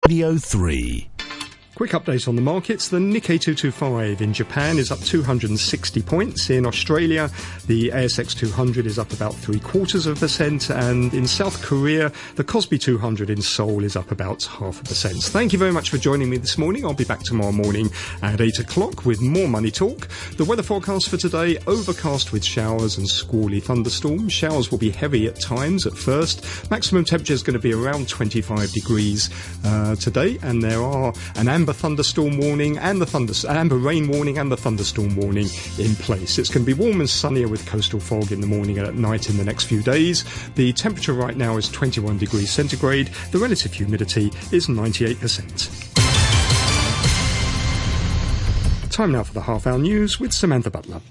Radio 3. Quick update on the markets. The Nikkei 225 in Japan is up 260 points. In Australia, the ASX 200 is up about 0.75%. And in South Korea, the Kospi 200 in Seoul is up about 0.5%. Thank you very much for joining me this morning. I'll be back tomorrow morning at 8 o'clock with more Money Talk. The weather forecast for today, overcast with showers and squally thunderstorms. Showers will be heavy at times at first. Maximum temperature is going to be around 25 degrees today. And there are an amber thunderstorm warning and the amber rain warning and the thunderstorm warning in place. It's going to be warm and sunnier with coastal fog in the morning and at night in the next few days. The temperature right now is 21 degrees centigrade. The relative humidity is 98%. Time now for the half-hour news with Samantha Butler.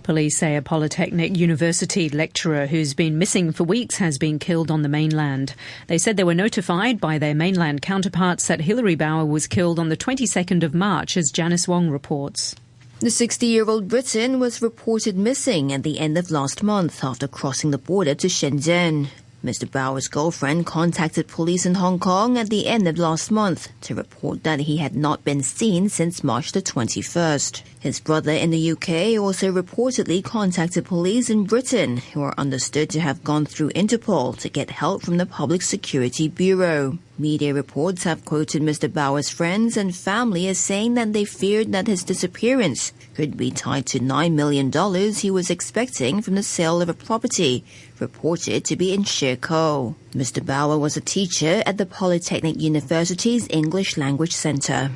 Police say a Polytechnic University lecturer who's been missing for weeks has been killed on the mainland. They said they were notified by their mainland counterparts that Hilary Bauer was killed on the 22nd of March, as Janice Wong reports. The 60-year-old Briton was reported missing at the end of last month after crossing the border to Shenzhen. Mr. Bauer's girlfriend contacted police in Hong Kong at the end of last month to report that he had not been seen since March the 21st. His brother in the UK also reportedly contacted police in Britain, who are understood to have gone through Interpol to get help from the Public Security Bureau. Media reports have quoted Mr. Bauer's friends and family as saying that they feared that his disappearance could be tied to $9 million he was expecting from the sale of a property reported to be in Shekou. Mr. Bauer was a teacher at the Polytechnic University's English Language Centre.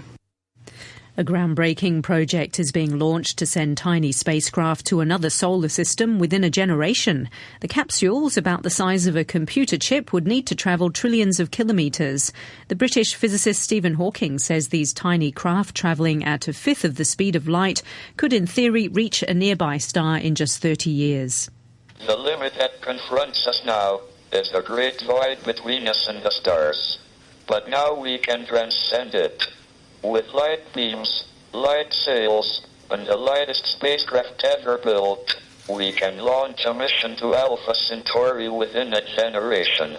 A groundbreaking project is being launched to send tiny spacecraft to another solar system within a generation. The capsules, about the size of a computer chip, would need to travel trillions of kilometres. The British physicist Stephen Hawking says these tiny craft travelling at a fifth of the speed of light could in theory reach a nearby star in just 30 years. The limit that confronts us now is the great void between us and the stars. But now we can transcend it. With light beams, light sails, and the lightest spacecraft ever built, we can launch a mission to Alpha Centauri within a generation.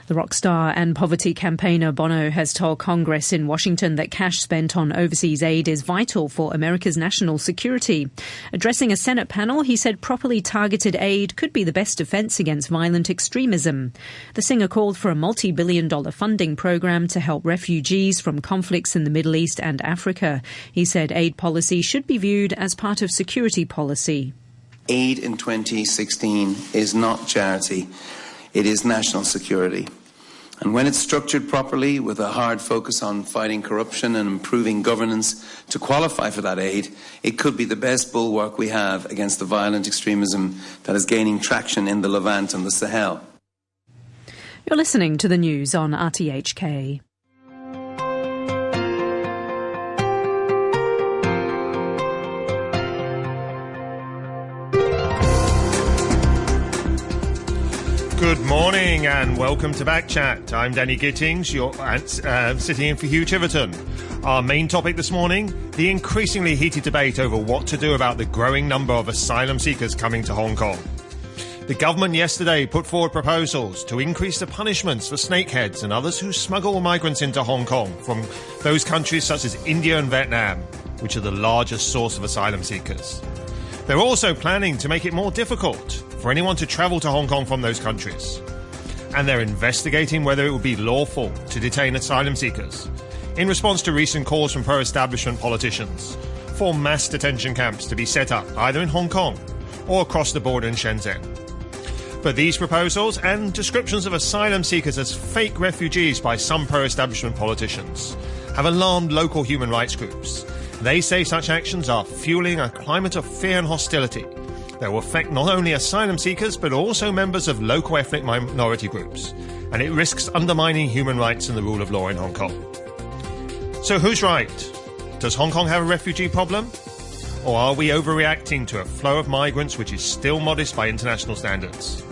The rock star and poverty campaigner Bono has told Congress in Washington that cash spent on overseas aid is vital for America's national security. Addressing a Senate panel, he said properly targeted aid could be the best defense against violent extremism. The singer called for a multi-billion-dollar funding program to help refugees from conflicts in the Middle East and Africa. He said aid policy should be viewed as part of security policy. Aid in 2016 is not charity. It is national security. And when it's structured properly with a hard focus on fighting corruption and improving governance to qualify for that aid, it could be the best bulwark we have against the violent extremism that is gaining traction in the Levant and the Sahel. You're listening to the news on RTHK. Good morning and welcome to Backchat. I'm Danny Gittings, sitting in for Hugh Tiverton. Our main topic this morning, the increasingly heated debate over what to do about the growing number of asylum seekers coming to Hong Kong. The government yesterday put forward proposals to increase the punishments for snakeheads and others who smuggle migrants into Hong Kong from those countries such as India and Vietnam, which are the largest source of asylum seekers. They're also planning to make it more difficult for anyone to travel to Hong Kong from those countries. And they're investigating whether it would be lawful to detain asylum seekers in response to recent calls from pro-establishment politicians for mass detention camps to be set up either in Hong Kong or across the border in Shenzhen. But these proposals and descriptions of asylum seekers as fake refugees by some pro-establishment politicians have alarmed local human rights groups. They say such actions are fueling a climate of fear and hostility that will affect not only asylum seekers but also members of local ethnic minority groups, and it risks undermining human rights and the rule of law in Hong Kong. So who's right? Does Hong Kong have a refugee problem? Or are we overreacting to a flow of migrants which is still modest by international standards?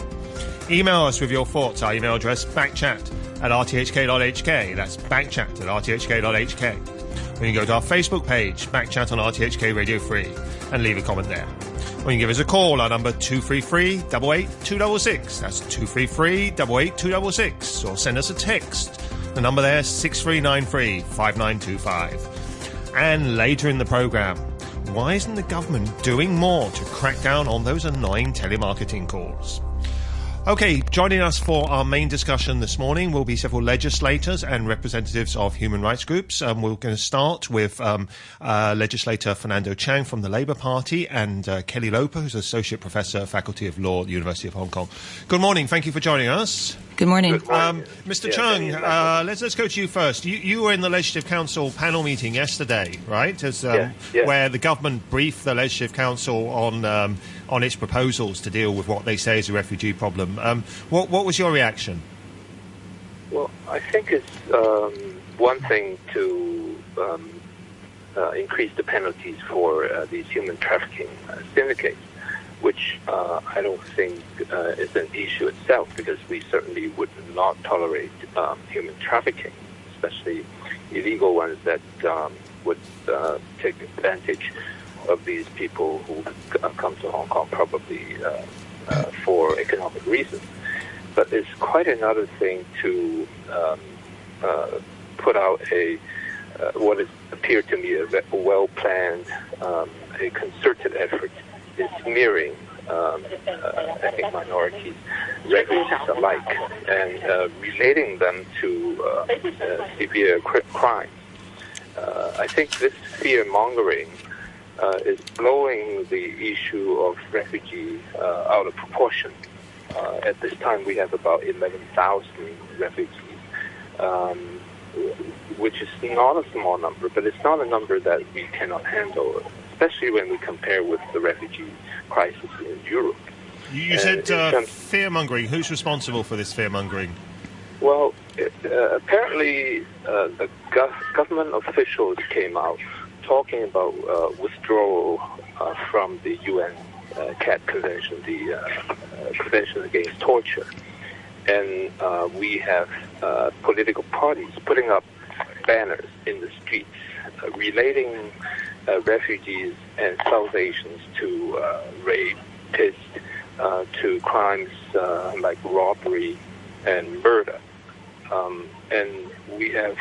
Email us with your thoughts. Our email address, backchat@rthk.hk. That's backchat@rthk.hk. Or you can go to our Facebook page, Backchat on RTHK Radio 3, and leave a comment there. Or you can give us a call, our number 233-88-266. That's 233-88-266. Or send us a text The number there is 6393 5925. And later in the programme, why isn't the government doing more to crack down on those annoying telemarketing calls? OK, joining us for our main discussion this morning will be several legislators and representatives of human rights groups. We're going to start with legislator Fernando Chang from the Labour Party and Kelly Loper, who's Associate Professor, Faculty of Law at the University of Hong Kong. Good morning. Thank you for joining us. Good morning. Mr. Chung, let's go to you first. You were in the Legislative Council panel meeting yesterday, right? Where the government briefed the Legislative Council on its proposals to deal with what they say is a refugee problem. What was your reaction? Well, I think it's one thing to increase the penalties for these human trafficking syndicates, which I don't think is an issue itself, because we certainly would not tolerate human trafficking, especially illegal ones that would take advantage of these people who come to Hong Kong probably for economic reasons. But it's quite another thing to put out what appeared to me a well-planned, a concerted effort in smearing ethnic minorities, refugees alike, and relating them to severe crimes. I think this fear-mongering is blowing the issue of refugees out of proportion. At this time, we have about 11,000 refugees, which is not a small number, but it's not a number that we cannot handle, especially when we compare with the refugee crisis in Europe. You said fear-mongering. Who's responsible for this fear-mongering? Well, apparently the government officials came out talking about withdrawal from the UN CAT Convention, the Convention Against Torture. And we have political parties putting up banners in the streets relating refugees and South Asians to rapists, to crimes like robbery and murder. And we have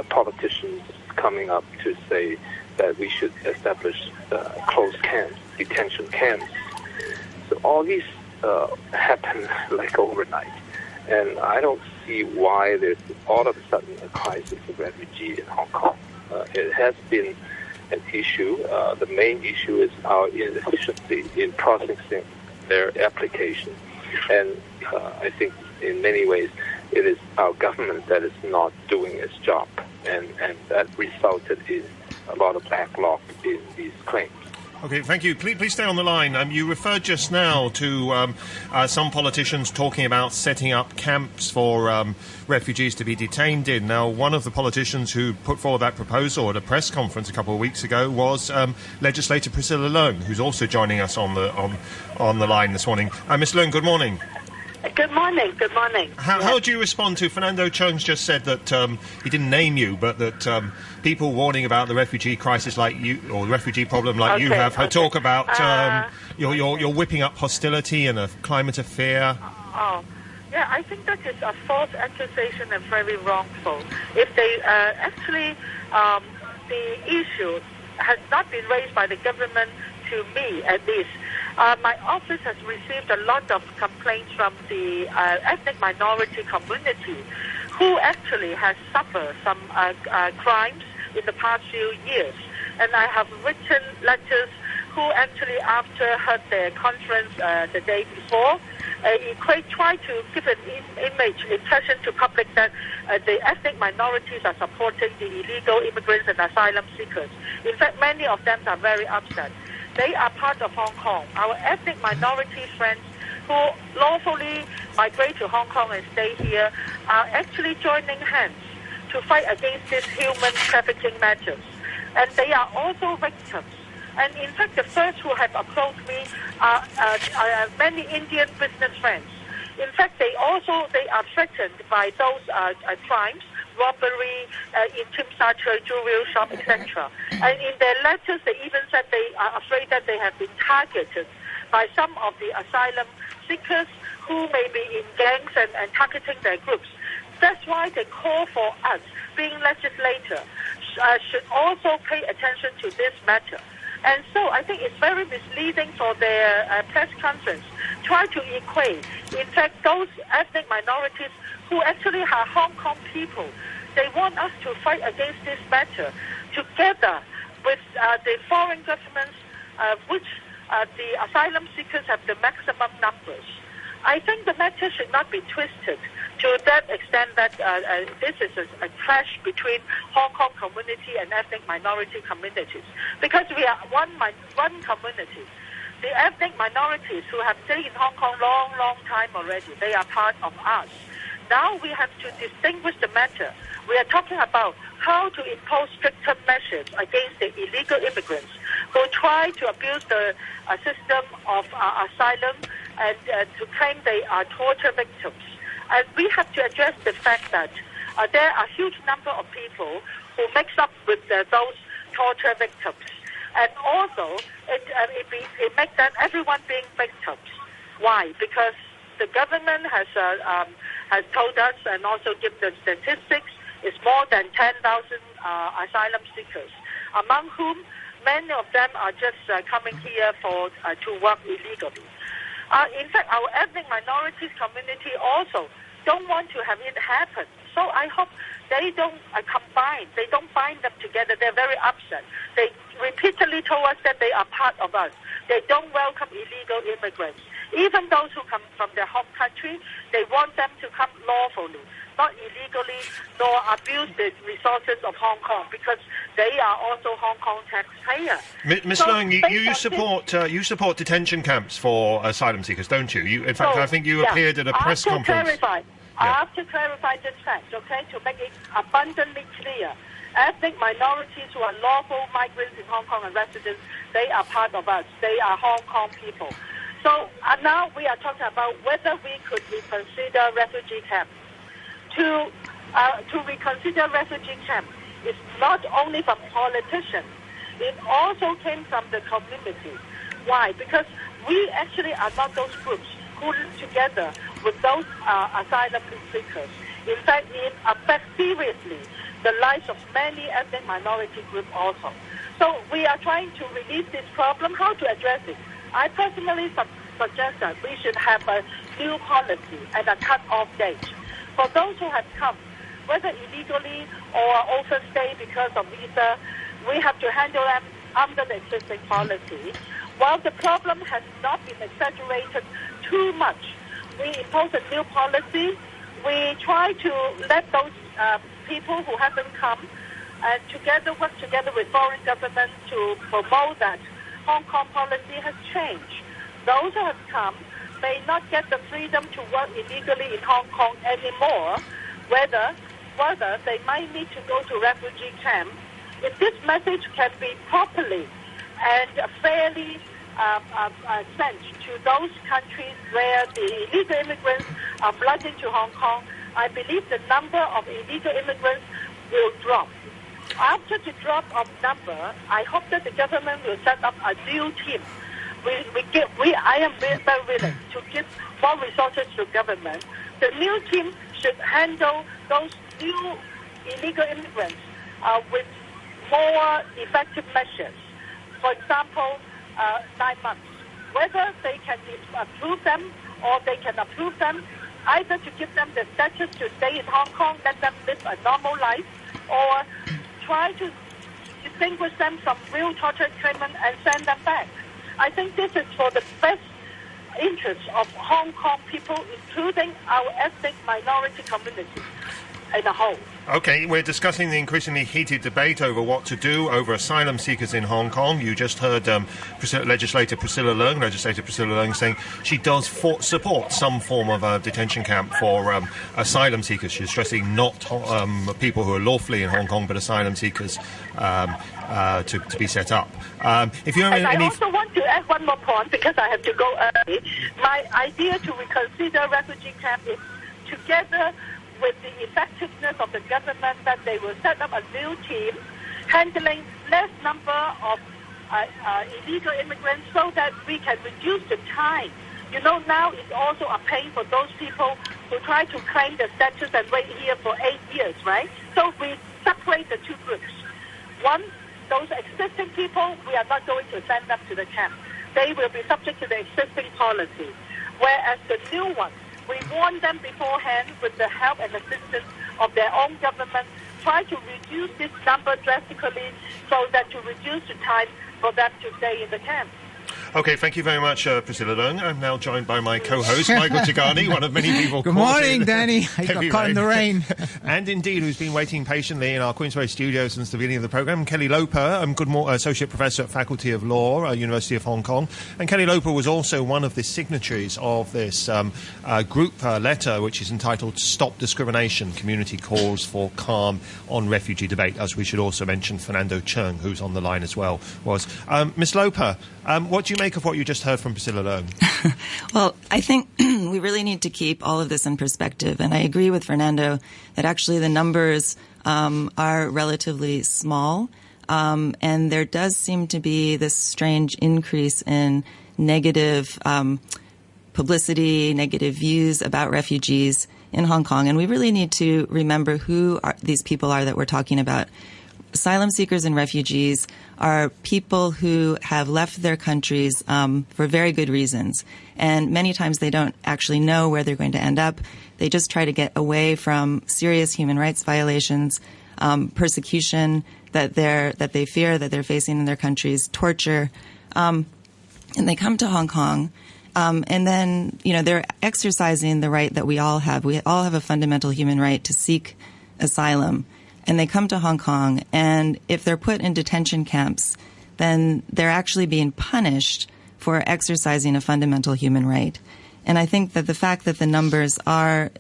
politicians coming up to say that we should establish closed camps, detention camps. So all these happen like overnight. And I don't see why there's all of a sudden a crisis of refugee in Hong Kong. It has been an issue. The main issue is our inefficiency in processing their application. And I think in many ways it is our government that is not doing its job. And that resulted in a lot of backlog in these claims. Okay, thank you. Please stay on the line. You referred just now to some politicians talking about setting up camps for refugees to be detained in. Now, one of the politicians who put forward that proposal at a press conference a couple of weeks ago was legislator Priscilla Leung, who's also joining us on the line this morning. Ms. Leung, good morning. Good morning. Good morning. How do you respond to Fernando Chung's just said that he didn't name you, but that people warning about the refugee crisis like you, or the refugee problem like you have, talk about you're whipping up hostility and a climate of fear? Yeah, I think that is a false accusation and very wrongful. If they actually, the issue has not been raised by the government, to me at least. My office has received a lot of complaints from the ethnic minority community who actually has suffered some crimes in the past few years. And I have written letters who actually, after heard their conference the day before, try to give an impression to public that the ethnic minorities are supporting the illegal immigrants and asylum seekers. In fact, many of them are very upset. They are part of Hong Kong. Our ethnic minority friends who lawfully migrate to Hong Kong and stay here are actually joining hands to fight against these human trafficking matters. And they are also victims. And in fact, the first who have approached me are many Indian business friends. In fact, they are threatened by those crimes, robbery in Tsim Sha Tsui jewelry shop, etc. And in their letters, they even said they are afraid that they have been targeted by some of the asylum seekers who may be in gangs and targeting their groups. That's why they call for us, being legislator, should also pay attention to this matter. And so I think it's very misleading for their press conference. Try to equate. In fact, those ethnic minorities who actually are Hong Kong people, they want us to fight against this matter together with the foreign governments, which the asylum seekers have the maximum numbers. I think the matter should not be twisted to that extent that this is a clash between Hong Kong community and ethnic minority communities, because we are one community. The ethnic minorities who have stayed in Hong Kong long time already, they are part of us. Now we have to distinguish the matter. We are talking about how to impose stricter measures against the illegal immigrants who try to abuse the system of asylum and to claim they are torture victims. And we have to address the fact that there are a huge number of people who mix up with those torture victims. And also, it makes that everyone being victims. Why? Because the government has told us and also give the statistics, it's more than 10,000 asylum seekers, among whom many of them are just coming here to work illegally. In fact, our ethnic minorities community also don't want to have it happen. So I hope they don't combine, they don't bind them together. They're very upset. They repeatedly told us that they are part of us. They don't welcome illegal immigrants. Even those who come from their home country, they want them to come lawfully, not illegally, nor abuse the resources of Hong Kong, because they are also Hong Kong taxpayers. Ms. Leung, you support detention camps for asylum seekers, don't you? In fact, I think you appeared at a press conference. I have to clarify this fact, okay, to make it abundantly clear. Ethnic minorities who are lawful migrants in Hong Kong and residents, they are part of us. They are Hong Kong people. So now we are talking about whether we could reconsider refugee camps. To reconsider refugee camps is not only from politicians, it also came from the community. Why? Because we actually are not those groups who live together with those asylum seekers. In fact, it affects seriously the lives of many ethnic minority groups also. So we are trying to release this problem. How to address it? I personally suggest that we should have a new policy and a cut-off date. For those who have come, whether illegally or overstay because of visa, we have to handle them under the existing policy. While the problem has not been exaggerated too much, we impose a new policy. We try to let those people who haven't come and work together with foreign governments to promote that Hong Kong policy has changed. Those who have come may not get the freedom to work illegally in Hong Kong anymore, whether they might need to go to refugee camp. If this message can be properly and fairly sent to those countries where the illegal immigrants are flooding to Hong Kong, I believe the number of illegal immigrants will drop. After the drop of number, I hope that the government will set up a new team. I am very willing to give more resources to government. The new team should handle those new illegal immigrants with more effective measures. For example, 9 months. Whether they can approve them or they can approve them, either to give them the status to stay in Hong Kong, let them live a normal life, or try to distinguish them from real torture treatment and send them back. I think this is for the best interest of Hong Kong people, including our ethnic minority community in a whole. Okay, we're discussing the increasingly heated debate over what to do over asylum seekers in Hong Kong. You just heard Legislator Priscilla Leung saying she does support some form of detention camp for asylum seekers. She's stressing not people who are lawfully in Hong Kong, but asylum seekers to be set up. If you have I also want to add one more point, because I have to go early. My idea to reconsider refugee camp is together with the effectiveness of the government, that they will set up a new team handling less number of illegal immigrants, so that we can reduce the time Now it's also a pain for those people who try to claim the status and wait here for 8 years, right? So we separate the two groups. One, those existing people, we are not going to send them to the camp. They will be subject to the existing policy. Whereas the new ones, we warn them beforehand with the help and assistance of their own government, try to reduce this number drastically so that to reduce the time for them to stay in the camp. Okay, thank you very much, Priscilla Leung. I'm now joined by my co-host, Michael Tigani, one of many people. Good morning, Danny. I got caught in the rain. And indeed, who's been waiting patiently in our Queensway studio since the beginning of the programme, Kelly Loper, Associate Professor at Faculty of Law, University of Hong Kong. And Kelly Loper was also one of the signatories of this group letter, which is entitled Stop Discrimination, Community Calls for Calm on Refugee Debate, as we should also mention Fernando Cheung, who's on the line as well, was. Ms. Loper, what do you make of what you just heard from Priscilla Leung? Well, I think we really need to keep all of this in perspective. And I agree with Fernando that actually the numbers are relatively small. And there does seem to be this strange increase in negative publicity, negative views about refugees in Hong Kong. And we really need to remember who these people are that we're talking about. Asylum seekers and refugees are people who have left their countries for very good reasons. And many times they don't actually know where they're going to end up. They just try to get away from serious human rights violations, persecution that they fear that they're facing in their countries, torture. And they come to Hong Kong. And then, they're exercising the right that we all have. We all have a fundamental human right to seek asylum. And they come to Hong Kong, and if they're put in detention camps, then they're actually being punished for exercising a fundamental human right. And I think that the fact that the numbers are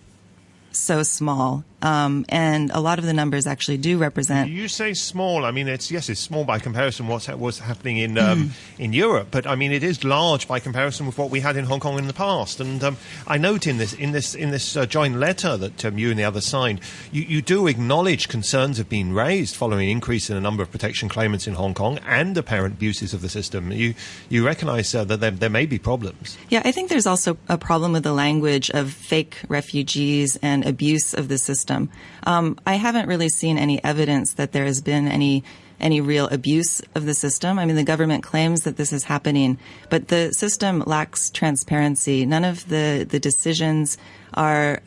so small, and a lot of the numbers actually do represent. You say small. I mean, it's small by comparison what's happening in Europe, but I mean it is large by comparison with what we had in Hong Kong in the past. And I note in this joint letter that you and the other signed, you do acknowledge concerns have been raised following an increase in the number of protection claimants in Hong Kong and apparent abuses of the system. You recognise that there may be problems. Yeah, I think there's also a problem with the language of fake refugees and abuse of the system. I haven't really seen any evidence that there has been any real abuse of the system. I mean, the government claims that this is happening, but the system lacks transparency. None of the decisions are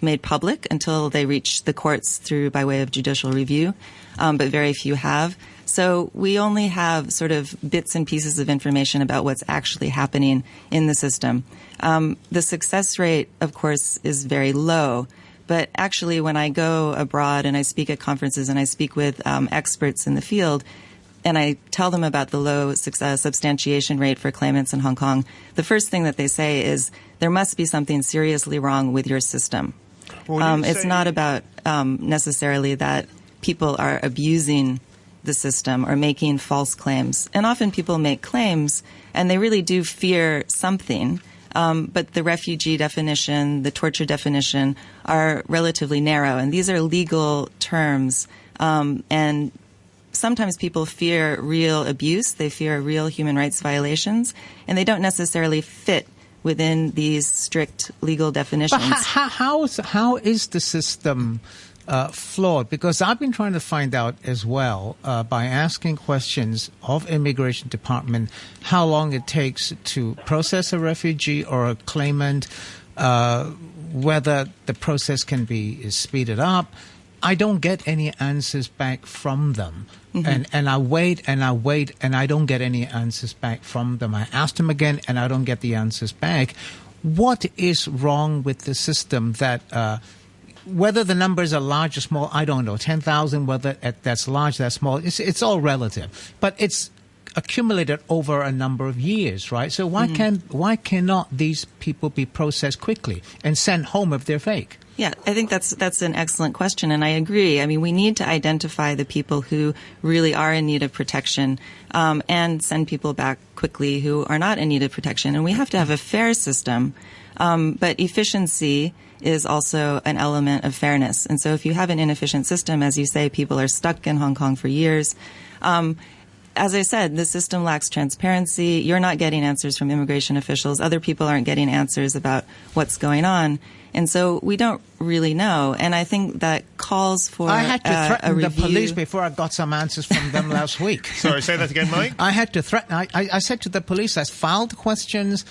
made public until they reach the courts by way of judicial review, but very few have. So we only have sort of bits and pieces of information about what's actually happening in the system. The success rate, of course, is very low. But actually, when I go abroad and I speak at conferences and I speak with experts in the field, and I tell them about the low substantiation rate for claimants in Hong Kong, the first thing that they say is, there must be something seriously wrong with your system. It's not about necessarily that people are abusing the system or making false claims. And often people make claims and they really do fear something. But the refugee definition, the torture definition are relatively narrow. And these are legal terms. And sometimes people fear real abuse. They fear real human rights violations. And they don't necessarily fit within these strict legal definitions. But how is the system flawed? Because I've been trying to find out as well by asking questions of Immigration Department how long it takes to process a refugee or a claimant, whether the process can be speeded up. I don't get any answers back from them. Mm-hmm. And I wait and I wait and I don't get any answers back from them. I ask them again and I don't get the answers back. What is wrong with the system that whether the numbers are large or small, I don't know. 10,000, whether that's large, that's small, it's all relative. But it's accumulated over a number of years, right? So why cannot these people be processed quickly and sent home if they're fake? Yeah, I think that's an excellent question, and I agree. I mean, we need to identify the people who really are in need of protection and send people back quickly who are not in need of protection. And we have to have a fair system, but efficiency is also an element of fairness. And so if you have an inefficient system, as you say, people are stuck in Hong Kong for years, as I said, the system lacks transparency. You're not getting answers from immigration officials. Other people aren't getting answers about what's going on. And so we don't really know. And I think that calls for I had to threaten a the review. police before I got some answers from them last week. Sorry, say that again, Mike? I had to threaten. I said to the police, I filed questions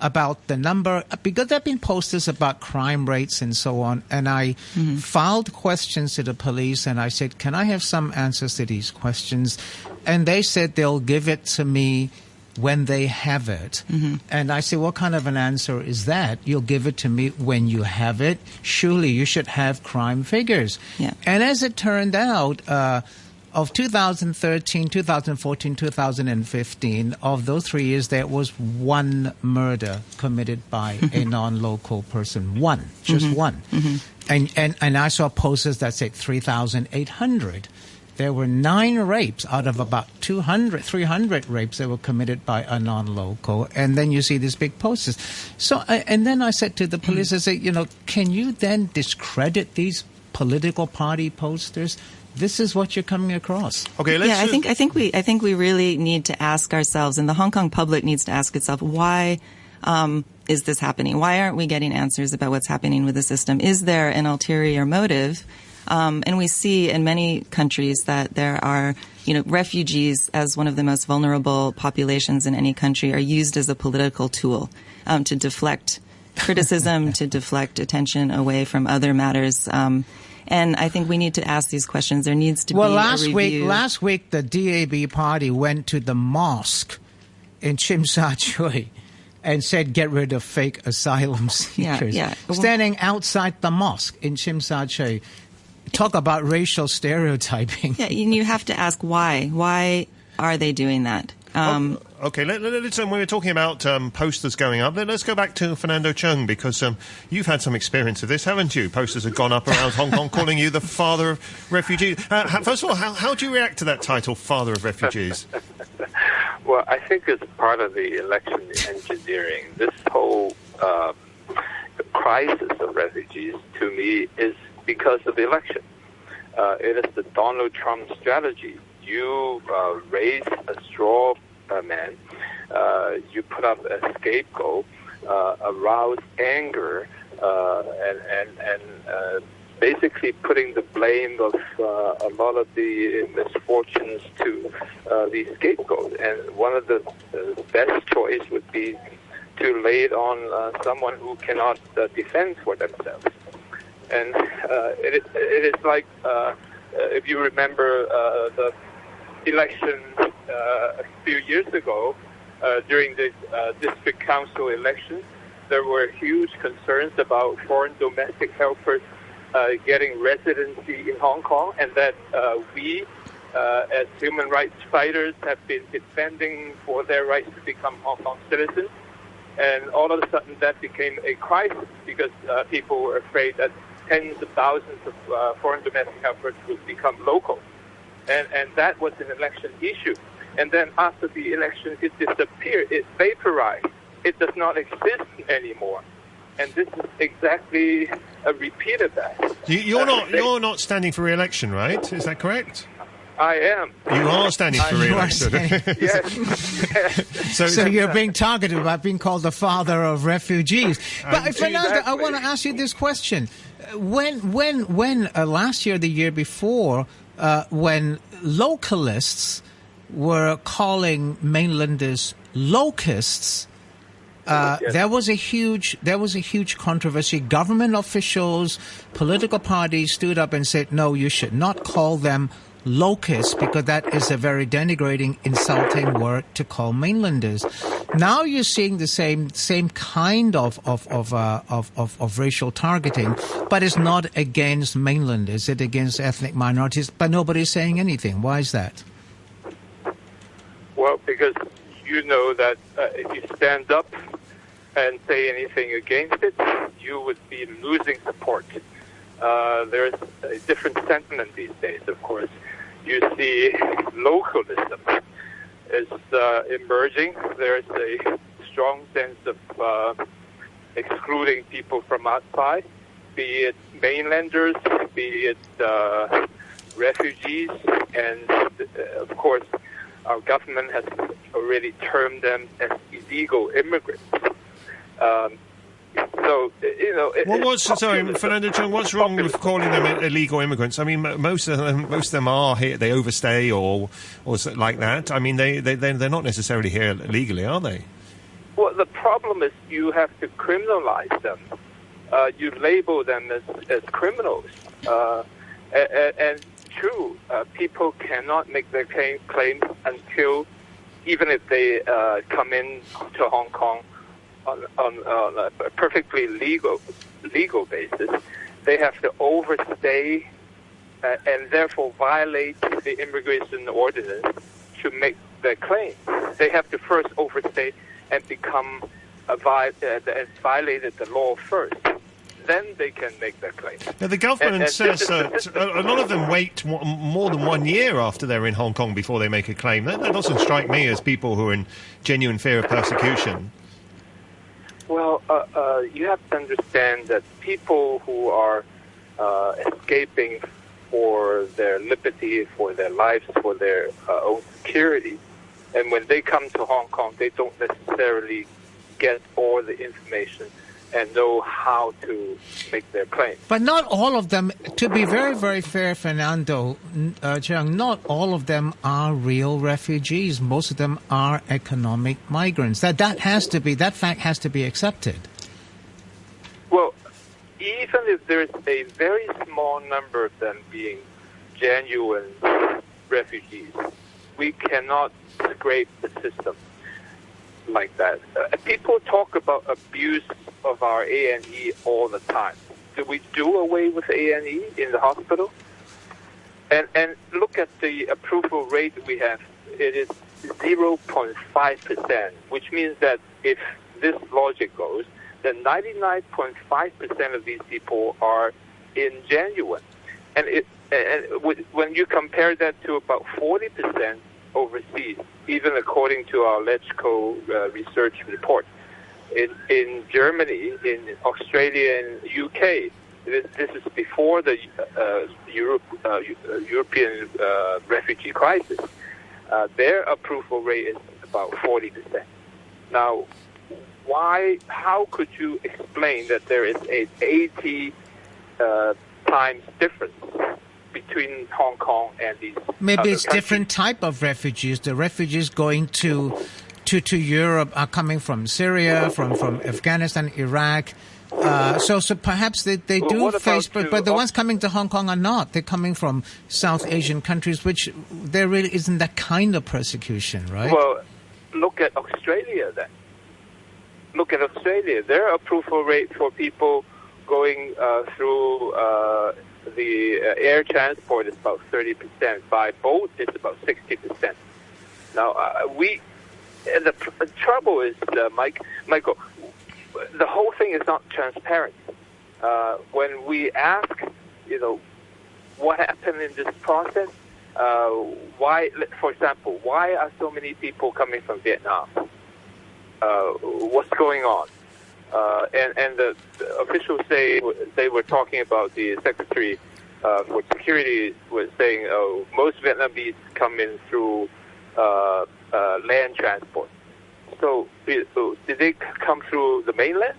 about the number, because there have been posters about crime rates and so on, and I filed questions to the police, and I said, can I have some answers to these questions? And they said they'll give it to me when they have it. And I said, what kind of an answer is that? You'll give it to me when you have it? Surely you should have crime figures. Yeah. And as it turned out, of 2013, 2014, 2015, of those 3 years, there was one murder committed by a non-local person. One. Just one. And I saw posters that said 3,800. There were 9 rapes out of about 300 rapes that were committed by a non-local. And then you see these big posters. So, and then I said to the police, I said, can you then discredit these political party posters? This is what you're coming across. Okay, let's. Yeah, I think we really need to ask ourselves, and the Hong Kong public needs to ask itself, why is this happening? Why aren't we getting answers about what's happening with the system? Is there an ulterior motive? And we see in many countries that there are, refugees as one of the most vulnerable populations in any country are used as a political tool to deflect criticism, to deflect attention away from other matters. And I think we need to ask these questions. There needs to be a review. Last week, the DAB party went to the mosque in Tsim Sha Tsui and said, get rid of fake asylum seekers. Yeah. Standing outside the mosque in Tsim Sha Tsui. Talk about racial stereotyping. Yeah, and you have to ask why. Why are they doing that? Okay, let's, when we were talking about posters going up, let's go back to Fernando Cheung, because you've had some experience of this, haven't you? Posters have gone up around Hong Kong calling you the father of refugees. First of all, how do you react to that title, father of refugees? Well, I think it's part of the election engineering. This whole crisis of refugees, to me, is because of the election. It is the Donald Trump strategy. You raise a straw man, you put up a scapegoat, arouse anger, and basically putting the blame of a lot of the misfortunes to the scapegoat. And one of the best choice would be to lay it on someone who cannot defend for themselves. And it is like, if you remember the election a few years ago, during the district council elections, there were huge concerns about foreign domestic helpers getting residency in Hong Kong, and that we, as human rights fighters, have been defending for their rights to become Hong Kong citizens. And all of a sudden that became a crisis because people were afraid that tens of thousands of foreign domestic helpers would become local. And that was an election issue. And then after the election, it disappeared. It vaporized. It does not exist anymore. And this is exactly a repeat of that. You're not standing for re-election, right? Is that correct? I am. You are standing for re-election. Yes. So you're being targeted by being called the father of refugees. But Fernando, I want to ask you this question: When last year, the year before, when localists were calling mainlanders locusts, there was a huge controversy. Government officials, political parties stood up and said, no, you should not call them locusts because that is a very denigrating, insulting word to call mainlanders. Now you're seeing the same kind of racial targeting, but it's not against mainlanders. It's against ethnic minorities, but nobody's saying anything. Why is that? Well, because you know that if you stand up and say anything against it, you would be losing support. There's a different sentiment these days, of course. You see localism is emerging. There's a strong sense of excluding people from outside, be it mainlanders, be it refugees, and of course our government has already termed them as illegal immigrants. So, Fernando Chung, what's wrong with calling them illegal immigrants? I mean, most of them are here. They overstay or like that. I mean, they're not necessarily here illegally, are they? Well, the problem is you have to criminalize them. You label them as criminals. And true, people cannot make their claims until, even if they come in to Hong Kong on a perfectly legal basis, they have to overstay and therefore violate the immigration ordinance to make their claim. They have to first overstay and become violated the law first. Then they can make their claim. Now, the government says a lot of them wait more than 1 year after they're in Hong Kong before they make a claim. That doesn't strike me as people who are in genuine fear of persecution. Well, you have to understand that people who are escaping for their liberty, for their lives, for their own security, and when they come to Hong Kong, they don't necessarily get all the information and know how to make their claim. But not all of them, to be very, very fair, Fernando Chung, not all of them are real refugees. Most of them are economic migrants. That fact has to be accepted. Well, even if there's a very small number of them being genuine refugees, we cannot scrape the system like that. People talk about abuse of our A&E all the time. Do we do away with A&E in the hospital? And look at the approval rate we have. It is 0.5%, which means that if this logic goes, then 99.5% of these people are ingenuine. And when you compare that to about 40% overseas, even according to our LegCo research report, in Germany, in Australia, and UK, this is before the European refugee crisis. Their approval rate is about 40%. Now, how could you explain that there is an 80 times difference between Hong Kong and these Maybe it's countries? Different type of refugees. The refugees going to Europe are coming from Syria, from Afghanistan, Iraq. So perhaps they do face, but the ones coming to Hong Kong are not. They're coming from South Asian countries, which there really isn't that kind of persecution, right? Well, look at Australia then. Look at Australia. Their approval rate for people going through the air transport is about 30%. By boat, it's about 60%. Now, the trouble is, Michael, the whole thing is not transparent. When we ask, what happened in this process, why, for example, why are so many people coming from Vietnam? What's going on? And the officials say they were talking about the Secretary for Security was saying, most Vietnamese come in through land transport. So did they come through the mainland?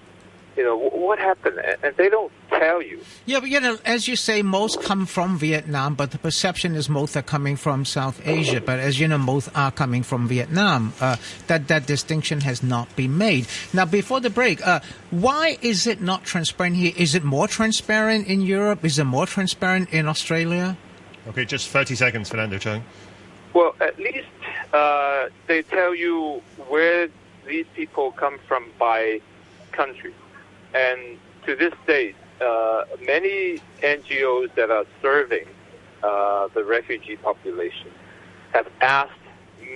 What happened? And they don't tell you. Yeah, but as you say, most come from Vietnam, but the perception is most are coming from South Asia. But as you know, most are coming from Vietnam. That distinction has not been made. Now, before the break, why is it not transparent here? Is it more transparent in Europe? Is it more transparent in Australia? Okay, just 30 seconds, Fernando Chung. Well, at least they tell you where these people come from by country. And to this date, many NGOs that are serving the refugee population have asked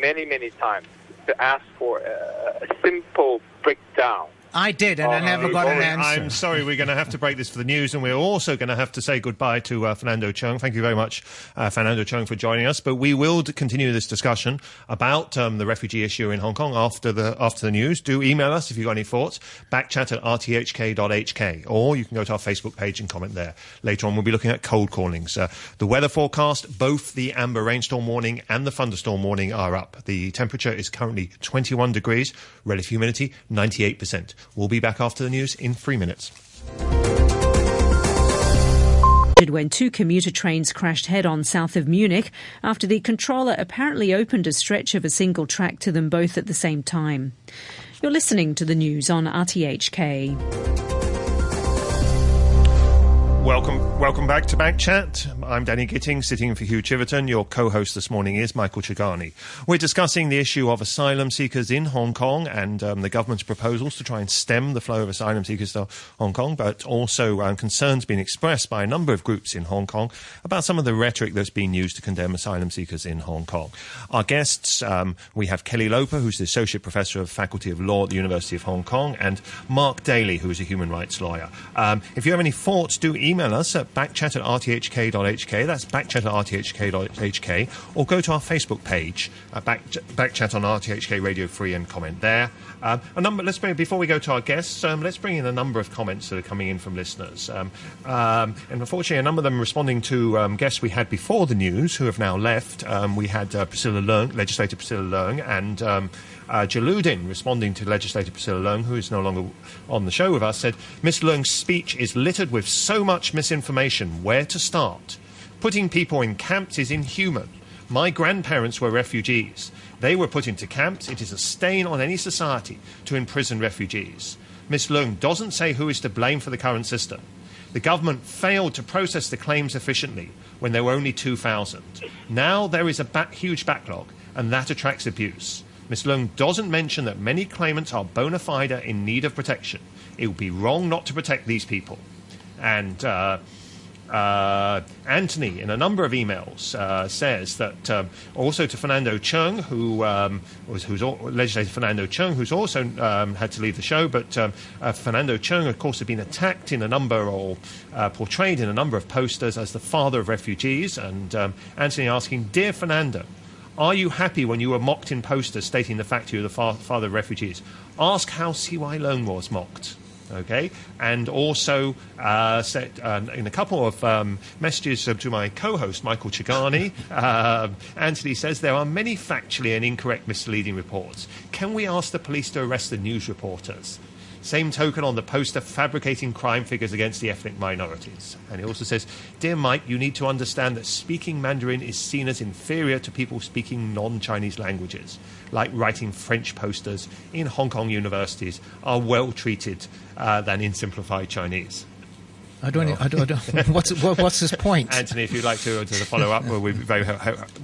many, many times to ask for a simple breakdown I did, and I never got an answer. I'm sorry, we're going to have to break this for the news, and we're also going to have to say goodbye to Fernando Cheung. Thank you very much, Fernando Cheung, for joining us. But we will continue this discussion about the refugee issue in Hong Kong after the news. Do email us if you've got any thoughts. Backchat@rthk.hk, or you can go to our Facebook page and comment there. Later on, we'll be looking at cold callings. The weather forecast, both the amber rainstorm warning and the thunderstorm warning are up. The temperature is currently 21 degrees, relative humidity 98%. We'll be back after the news in 3 minutes. When two commuter trains crashed head-on south of Munich after the controller apparently opened a stretch of a single track to them both at the same time. You're listening to the news on RTHK. Welcome back to Backchat. I'm Danny Gitting, sitting in for Hugh Chiverton. Your co-host this morning is Michael Chagani. We're discussing the issue of asylum seekers in Hong Kong and the government's proposals to try and stem the flow of asylum seekers to Hong Kong, but also concerns being expressed by a number of groups in Hong Kong about some of the rhetoric that's being used to condemn asylum seekers in Hong Kong. Our guests, we have Kelly Loper, who's the Associate Professor of Faculty of Law at the University of Hong Kong, and Mark Daly, who is a human rights lawyer. If you have any thoughts, do email us at backchat@rthk.hk. That's backchat@rthk.hk, or go to our Facebook page, Backchat on RTHK Radio Free, and comment there. Before we go to our guests, let's bring in a number of comments that are coming in from listeners. And unfortunately, a number of them responding to guests we had before the news who have now left. We had Legislator Priscilla Leung, and Jaludin responding to Legislator Priscilla Leung, who is no longer on the show with us, said, Miss Leung's speech is littered with so much misinformation. Where to start? Putting people in camps is inhuman. My grandparents were refugees. They were put into camps. It is a stain on any society to imprison refugees. Miss Leung doesn't say who is to blame for the current system. The government failed to process the claims efficiently when there were only 2,000. Now there is a huge backlog, and that attracts abuse. Ms. Leung doesn't mention that many claimants are bona fide in need of protection. It would be wrong not to protect these people. And Anthony, in a number of emails, says that also to Fernando Cheung, who's Legislator Fernando Cheung, who's also had to leave the show, but Fernando Cheung, of course, had been attacked in a number, or portrayed in a number of posters as the father of refugees. And Anthony asking, Dear Fernando, are you happy when you were mocked in posters stating the fact you were the father of refugees? Ask how C.Y. Leung was mocked. Okay, and also said in a couple of messages to my co-host Michael Chagani, Anthony says there are many factually and incorrect misleading reports. Can we ask the police to arrest the news reporters? Same token on the poster fabricating crime figures against the ethnic minorities. And he also says, Dear Mike, you need to understand that speaking Mandarin is seen as inferior to people speaking non-Chinese languages, like writing French posters in Hong Kong universities are well treated than in simplified Chinese. I don't. What's his point? Anthony, if you'd like to follow up, we'll be very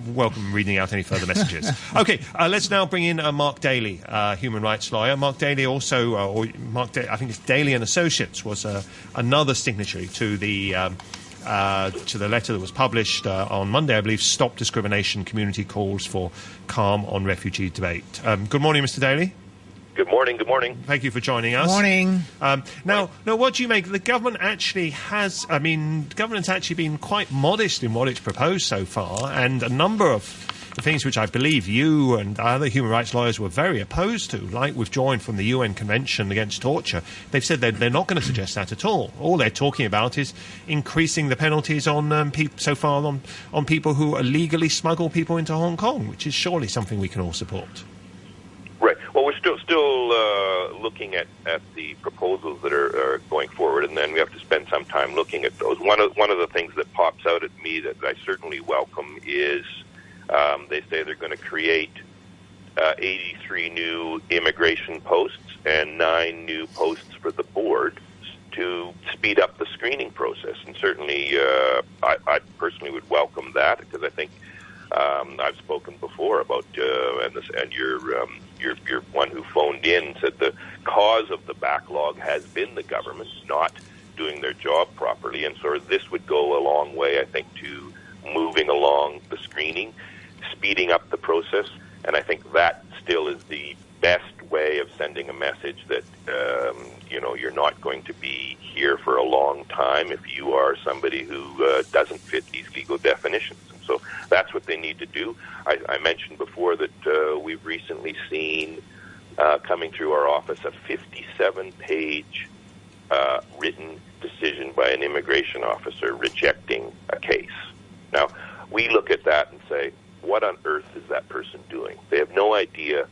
welcome reading out any further messages. Okay, let's now bring in Mark Daly, human rights lawyer. Mark Daly also, I think it's Daly and Associates, was another signatory to the letter that was published on Monday, I believe. Stop Discrimination. Community calls for calm on refugee debate. Good morning, Mr. Daly. Good morning. Good morning. Thank you for joining us. Morning. Now, what do you make? The government actually has. I mean, the government's actually been quite modest in what it's proposed so far, and a number of the things which I believe you and other human rights lawyers were very opposed to, like withdrawing from the UN Convention Against Torture. They've said they're not going to suggest that at all. All they're talking about is increasing the penalties on people who illegally smuggle people into Hong Kong, which is surely something we can all support. Right. Well, we're still looking at the proposals that are going forward, and then we have to spend some time looking at those. One of the things that pops out at me that I certainly welcome is they say they're going to create 83 new immigration posts and 9 new posts for the board to speed up the screening process. And certainly, I personally would welcome that, because I think I've spoken before about and your one who phoned in said the cause of the backlog has been the government not doing their job properly, and so this would go a long way, I think, to moving along the screening, speeding up the process, and I think that still is the best way of sending a message that you're not going to be here for a long time if you are somebody who doesn't fit these legal definitions. And so that's what they need to do. I mentioned before that we've recently seen coming through our office a 57-page written decision by an immigration officer rejecting a case. Now, we look at that and say, what on earth is that person doing? They have no idea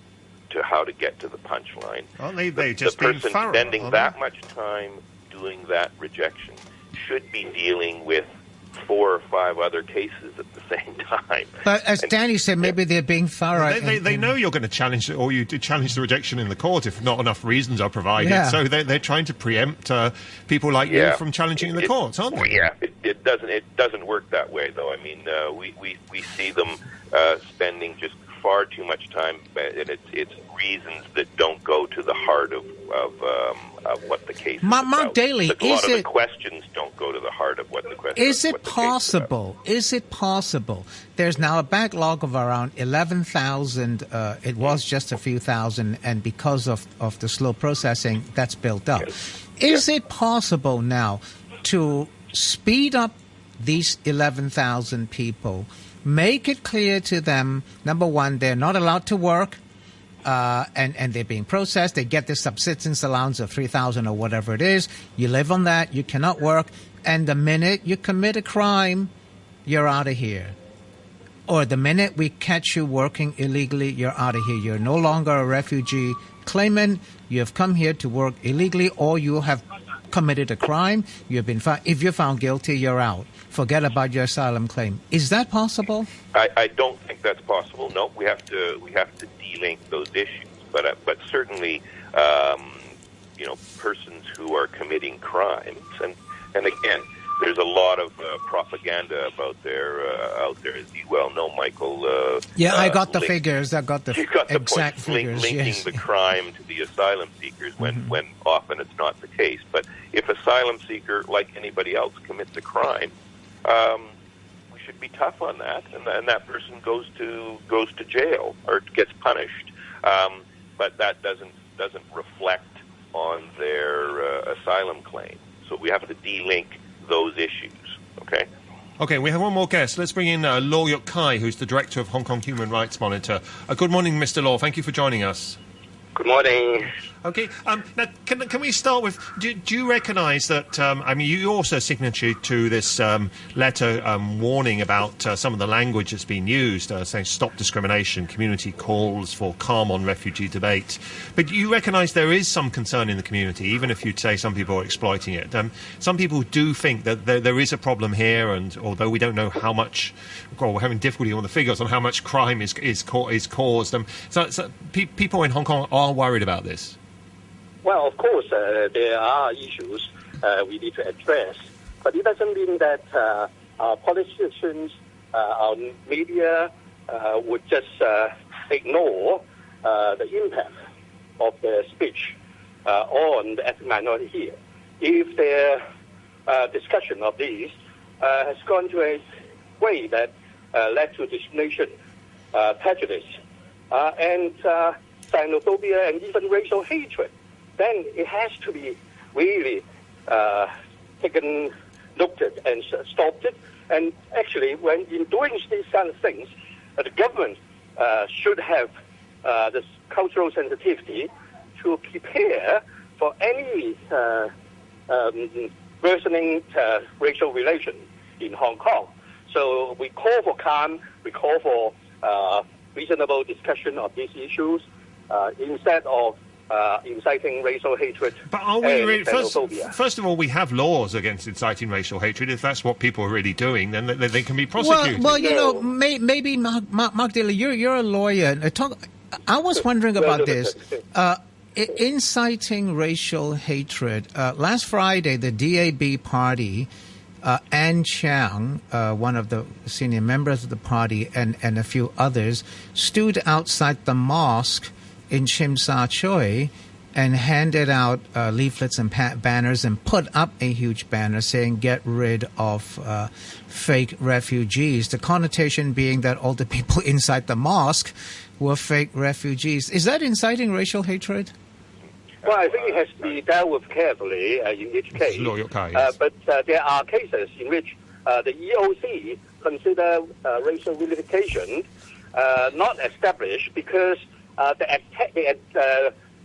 to how to get to the punchline. Aren't they The person spending that much time doing that rejection should be dealing with 4 or 5 other cases at the same time. But as Danny said, maybe they're being thorough. They know you're going to challenge it, or you challenge the rejection in the court if not enough reasons are provided. Yeah. So they're trying to preempt people like you from challenging in the courts, aren't they? Yeah, it doesn't work that way, though. I mean, we see them spending just far too much time, and it's reasons that don't go to the heart of what the case is about. Mark Daly, a lot of the questions don't go to the heart of what the question is. It possible? Is it possible? There's now a backlog of around 11,000. It was just a few thousand, and because of the slow processing, that's built up. Is it possible now to speed up these 11,000 people? Make it clear to them, number one, they're not allowed to work, and they're being processed. They get the subsistence allowance of $3,000 or whatever it is. You live on that. You cannot work. And the minute you commit a crime, you're out of here. Or the minute we catch you working illegally, you're out of here. You're no longer a refugee claimant. You have come here to work illegally, or you have committed a crime. You have been if you're found guilty, you're out. Forget about your asylum claim. Is that possible? I don't think that's possible. No, we have to de-link those issues. But certainly, persons who are committing crimes, and again, there's a lot of propaganda out there, as you well know, Michael. I got the figures. I got the exact figures. Linking the crime to the asylum seekers when often it's not the case. But if asylum seeker, like anybody else, commits a crime, we should be tough on that, and that person goes to jail or gets punished. But that doesn't reflect on their asylum claim. So we have to de-link those issues, okay? Okay, we have one more guest. Let's bring in Law Yuk Kai, who's the director of Hong Kong Human Rights Monitor. Good morning, Mr. Law. Thank you for joining us. Good morning. Okay, now can we start with, do you recognise that, you also signatory to this letter warning about some of the language that's been used, saying stop discrimination, community calls for calm on refugee debate. But you recognise there is some concern in the community, even if you'd say some people are exploiting it. Some people do think that there is a problem here, and although we don't know how much, we're having difficulty on the figures on how much crime is caused, so people in Hong Kong are worried about this. Well, of course, there are issues we need to address, but it doesn't mean that our politicians, our media would just ignore the impact of their speech on the ethnic minority here. If their discussion of these has gone to a way that led to discrimination, prejudice, and xenophobia, and even racial hatred, then it has to be really taken, looked at, and stopped it. And actually, when in doing these kind of things, the government should have this cultural sensitivity to prepare for any worsening racial relation in Hong Kong. So we call for calm, we call for reasonable discussion of these issues instead of inciting racial hatred. But are we really, first of all, we have laws against inciting racial hatred. If that's what people are really doing, then they can be prosecuted. Well, maybe Mark Daly, you're a lawyer. I was wondering about this. Inciting racial hatred. Last Friday, the DAB party, Ann Chiang, one of the senior members of the party, and a few others, stood outside the mosque in Shim Sa Tsui and handed out leaflets and banners and put up a huge banner saying get rid of fake refugees. The connotation being that all the people inside the mosque were fake refugees. Is that inciting racial hatred? Well, I think it has to be dealt with carefully in each case. But there are cases in which the EOC consider racial vilification not established because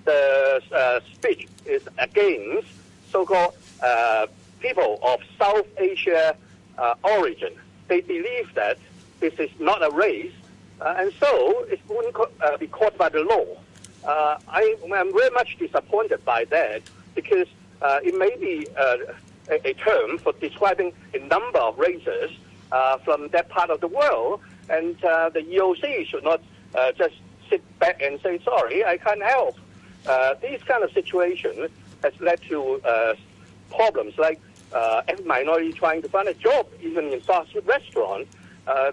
the speech is against so-called people of South Asia origin. They believe that this is not a race, and so it wouldn't be caught by the law. I'm very much disappointed by that because it may be a term for describing a number of races from that part of the world, and the EOC should not just sit back and say, sorry, I can't help. These kind of situations has led to problems like ethnic minority trying to find a job, even in fast food restaurants.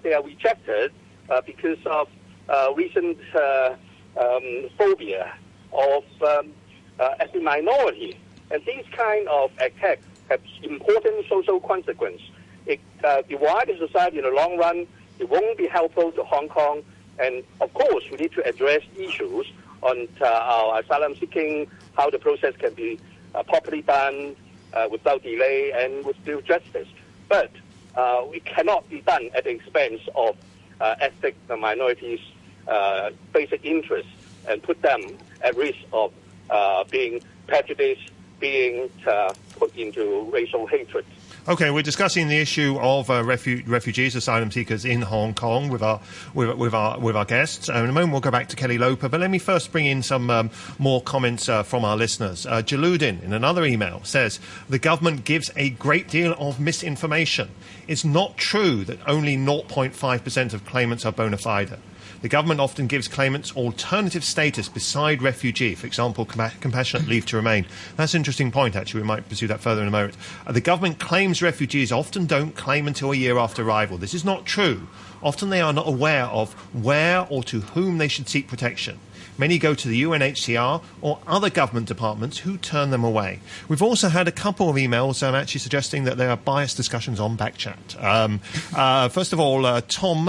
They are rejected because of recent phobia of ethnic minority. And these kind of attacks have important social consequences. It divides the society in the long run. It won't be helpful to Hong Kong. And, of course, we need to address issues on our asylum seeking, how the process can be properly done without delay and with due justice. But it cannot be done at the expense of ethnic minorities' basic interests and put them at risk of being prejudiced, being put into racial hatred. Okay, we're discussing the issue of refugees, asylum seekers in Hong Kong with our guests. In a moment, we'll go back to Kelly Loper, but let me first bring in some more comments from our listeners. Jaludin, in another email, says the government gives a great deal of misinformation. It's not true that only 0.5% of claimants are bona fide. The government often gives claimants alternative status beside refugee, for example, compassionate leave to remain. That's an interesting point, actually. We might pursue that further in a moment. The government claims refugees often don't claim until a year after arrival. This is not true. Often they are not aware of where or to whom they should seek protection. Many go to the UNHCR or other government departments who turn them away. We've also had a couple of emails actually suggesting that there are biased discussions on Backchat. First of all, Tom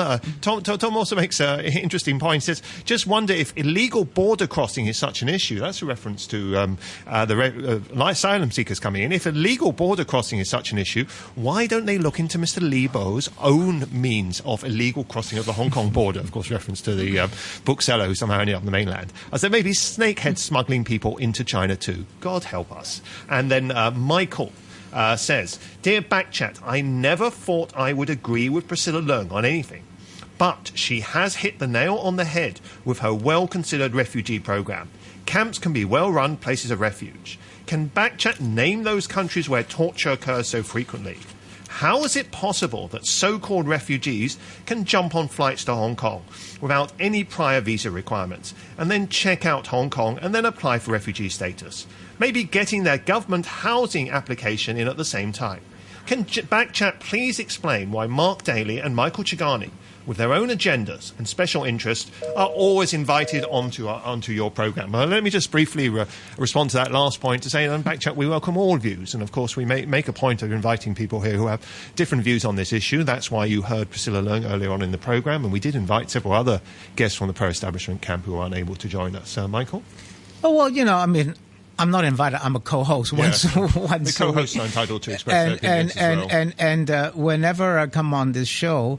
also makes an interesting point. He says, just wonder if illegal border crossing is such an issue. That's a reference to the asylum seekers coming in. If illegal border crossing is such an issue, why don't they look into Mr. Li Bo's own means of illegal crossing of the Hong Kong border? Of course, reference to the bookseller who somehow ended up on the mainland. As there may be snakeheads smuggling people into China too. God help us. And then Michael says, Dear Backchat, I never thought I would agree with Priscilla Leung on anything, but she has hit the nail on the head with her well-considered refugee programme. Camps can be well-run places of refuge. Can Backchat name those countries where torture occurs so frequently? How is it possible that so-called refugees can jump on flights to Hong Kong without any prior visa requirements and then check out Hong Kong and then apply for refugee status? Maybe getting their government housing application in at the same time. Can Backchat please explain why Mark Daly and Michael Chigani, with their own agendas and special interests, are always invited onto your programme? Well, let me just briefly respond to that last point to say that on Backchat we welcome all views, and of course we make a point of inviting people here who have different views on this issue. That's why you heard Priscilla Leung earlier on in the programme, and we did invite several other guests from the pro-establishment camp who were unable to join us. Michael? Oh, well, I mean, I'm not invited. I'm a co-host. Once the co-hosts are entitled to express their opinions as well. And whenever I come on this show,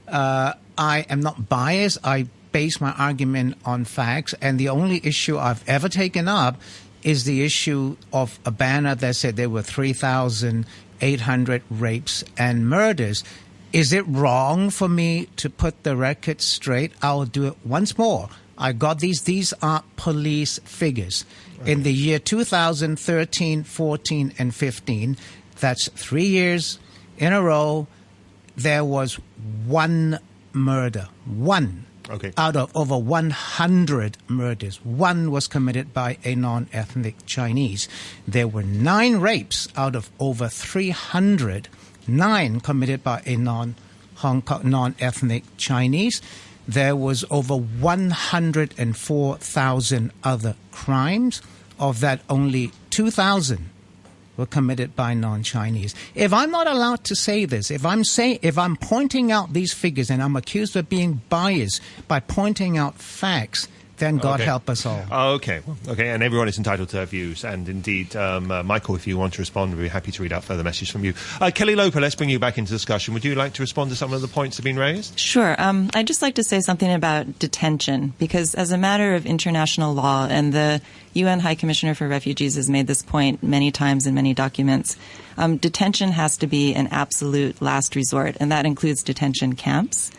I am not biased. I base my argument on facts. And the only issue I've ever taken up is the issue of a banner that said there were 3,800 rapes and murders. Is it wrong for me to put the record straight? I'll do it once more. I got these. These are police figures. Okay. In the year 2013, 14, and 15, that's 3 years in a row, there was one murder. One. Okay. Out of over 100 murders. One was committed by a non-ethnic Chinese. There were 9 rapes out of over 300. 9 committed by a non-ethnic Chinese. There was over 104,000 other crimes. of that only 2,000 were committed by non-Chinese. If I'm not allowed to say this, if I'm pointing out these figures and I'm accused of being biased by pointing out facts, then God help us all. Okay, and everyone is entitled to their views. And indeed, Michael, if you want to respond, we'd be happy to read out further messages from you. Kelly Loper, let's bring you back into discussion. Would you like to respond to some of the points that have been raised? Sure. I'd just like to say something about detention, because as a matter of international law, and the UN High Commissioner for Refugees has made this point many times in many documents, detention has to be an absolute last resort, and that includes detention camps.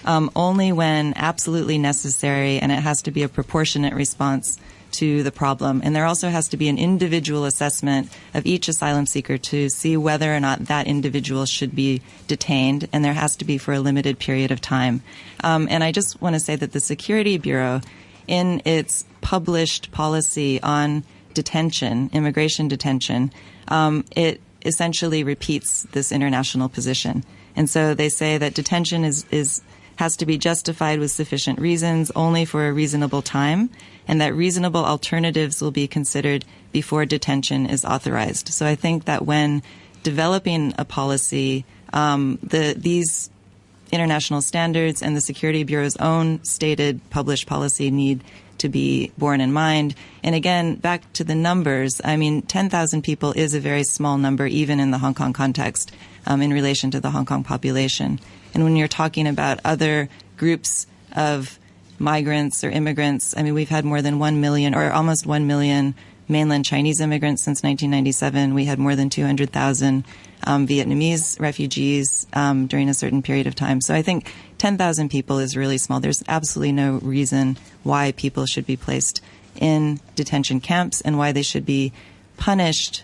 Only when absolutely necessary, and it has to be a proportionate response to the problem. And there also has to be an individual assessment of each asylum seeker to see whether or not that individual should be detained, and there has to be for a limited period of time. And I just want to say that the Security Bureau, in its published policy on detention, immigration detention, it essentially repeats this international position. And so they say that detention has to be justified with sufficient reasons only for a reasonable time, and that reasonable alternatives will be considered before detention is authorized. So I think that when developing a policy, these international standards and the Security Bureau's own stated published policy need to be borne in mind. And again, back to the numbers, 10,000 people is a very small number, even in the Hong Kong context, in relation to the Hong Kong population. And when you're talking about other groups of migrants or immigrants, we've had more than 1 million or almost 1 million mainland Chinese immigrants since 1997. We had more than 200,000 Vietnamese refugees during a certain period of time. So I think 10,000 people is really small. There's absolutely no reason why people should be placed in detention camps and why they should be punished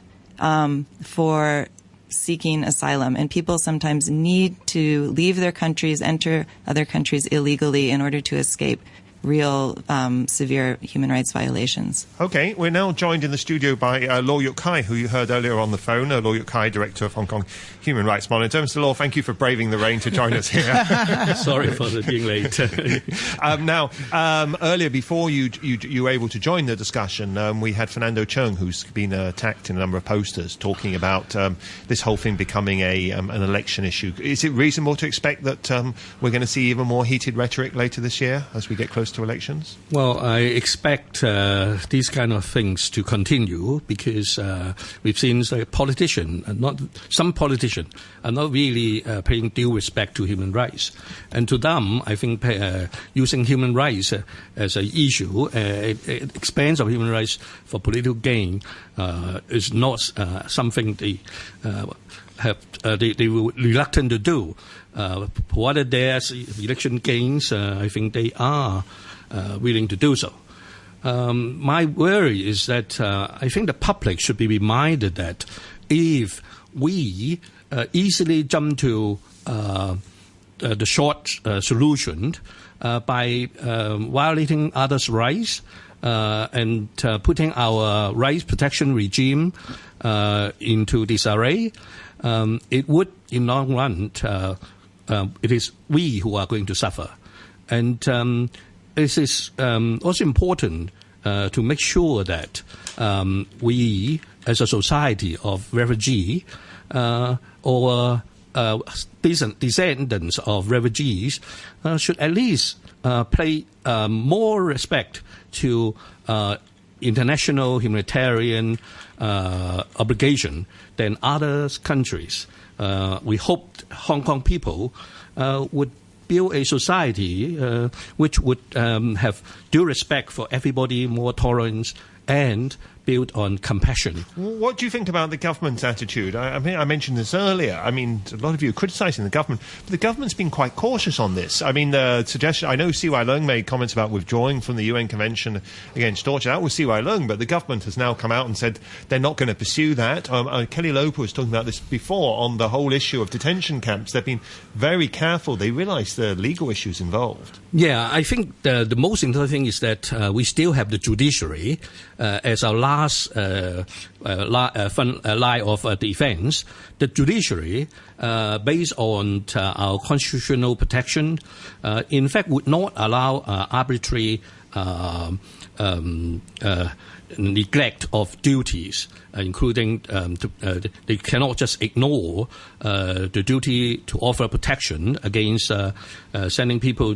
for seeking asylum. And people sometimes need to leave their countries, enter other countries illegally in order to escape real severe human rights violations. Okay, we're now joined in the studio by Law Yuk Kai, who you heard earlier on the phone. Law Yuk Kai, Director of Hong Kong Human Rights Monitor. Mr. Law, thank you for braving the rain to join us here. Sorry for being late. Earlier, before you were able to join the discussion, we had Fernando Cheung, who's been attacked in a number of posters, talking about this whole thing becoming an election issue. Is it reasonable to expect that we're going to see even more heated rhetoric later this year as we get close to elections? Well, I expect these kind of things to continue because we've seen some politicians are not really paying due respect to human rights. And to them, I think using human rights as an issue, expense of human rights for political gain is not something they they were reluctant to do. Whether there's election gains, I think they are willing to do so. My worry is that I think the public should be reminded that if we easily jump to the short solution by violating others' rights and putting our rights protection regime into disarray, it would, in long run, it is we who are going to suffer. And it is also important to make sure that we, as a society of refugees or descendants of refugees, should at least pay more respect to international humanitarian obligation than other countries. We hope Hong Kong people would build a society which would have due respect for everybody, more tolerance, and built on compassion. What do you think about the government's attitude? I mentioned this earlier. A lot of you are criticising the government, but the government's been quite cautious on this. The suggestion, I know CY Leung made comments about withdrawing from the UN Convention Against Torture. That was CY Leung, but the government has now come out and said they're not going to pursue that. Kelly Loper was talking about this before on the whole issue of detention camps. They've been very careful. They realise the legal issues involved. Yeah, I think the most important thing is that we still have the judiciary as our last line of defense. The judiciary, based on our constitutional protection, in fact would not allow arbitrary neglect of duties, including they cannot just ignore the duty to offer protection against sending people